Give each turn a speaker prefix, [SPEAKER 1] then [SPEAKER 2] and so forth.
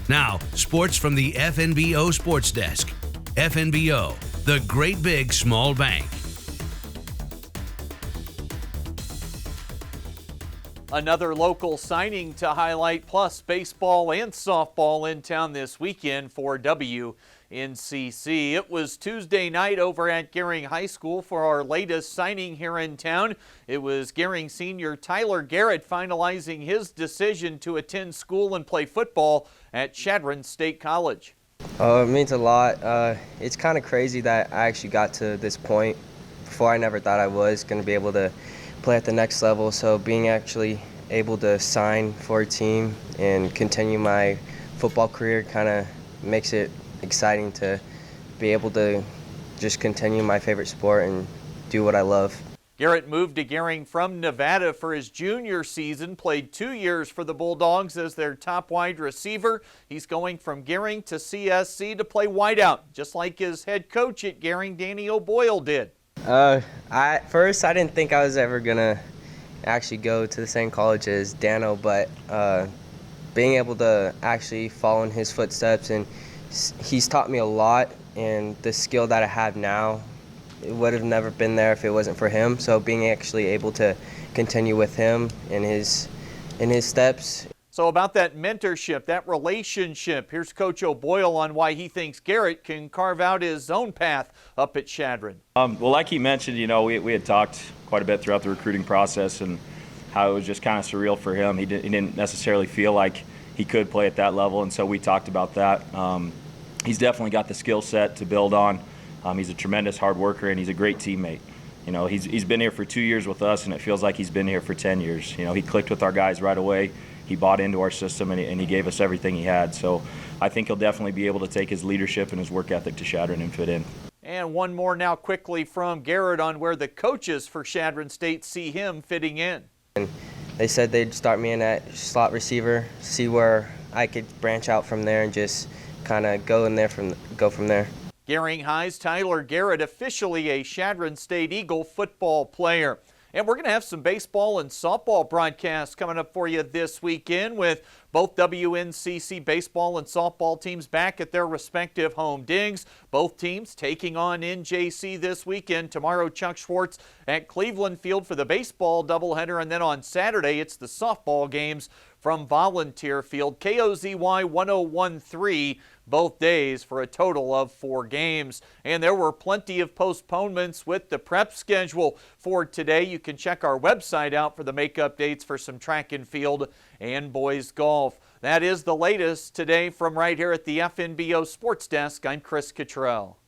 [SPEAKER 1] Now, sports from the FNBO Sports Desk. FNBO, the great big small bank.
[SPEAKER 2] Another local signing to highlight, plus baseball and softball in town this weekend for WNCC. It was Tuesday night over at Gering High School for our latest signing here in town. It was Gering senior Tyler Garrett finalizing his decision to attend school and play football at Chadron State College.
[SPEAKER 3] It means a lot. It's kind of crazy that I actually got to this point. Before, I never thought I was going to be able to play at the next level, so being actually able to sign for a team and continue my football career kind of makes it exciting to be able to just continue my favorite sport and do what I love.
[SPEAKER 2] Garrett moved to Gering from Nevada for his junior season, played 2 years for the Bulldogs as their top wide receiver. He's going from Gering to CSC to play wideout, just like his head coach at Gering, Danny O'Boyle, did.
[SPEAKER 3] At first, I didn't think I was ever going to actually go to the same college as Dano, but being able to actually follow in his footsteps, and he's taught me a lot, and the skill that I have now, it would have never been there if it wasn't for him. So being actually able to continue with him in his steps.
[SPEAKER 2] So about that mentorship, that relationship, here's Coach O'Boyle on why he thinks Garrett can carve out his own path up at Chadron.
[SPEAKER 4] Well, like he mentioned, we had talked quite a bit throughout the recruiting process and how it was just kind of surreal for him. He didn't necessarily feel like he could play at that level, and so we talked about that. He's definitely got the skill set to build on. He's a tremendous hard worker, and he's a great teammate. He's been here for 2 years with us, and it feels like he's been here for 10 years. He clicked with our guys right away. He bought into our system, and he gave us everything he had. So I think he'll definitely be able to take his leadership and his work ethic to Chadron and fit in.
[SPEAKER 2] And one more now quickly from Garrett on where the coaches for Chadron State see him fitting in.
[SPEAKER 3] And they said they'd start me in at slot receiver, see where I could branch out from there and just kind of go from there.
[SPEAKER 2] Gering High's Tyler Garrett, officially a Chadron State Eagle football player. And we're going to have some baseball and softball broadcasts coming up for you this weekend with both WNCC baseball and softball teams back at their respective home digs. Both teams taking on NJC this weekend. Tomorrow, Chuck Schwartz at Cleveland Field for the baseball doubleheader. And then on Saturday, it's the softball games from Volunteer Field. KOZY 1013 both days for a total of 4 games. And there were plenty of postponements with the prep schedule for today. You can check our website out for the makeup dates for some track and field and boys golf. That is the latest today from right here at the FNBO Sports Desk. I'm Chris Cottrell.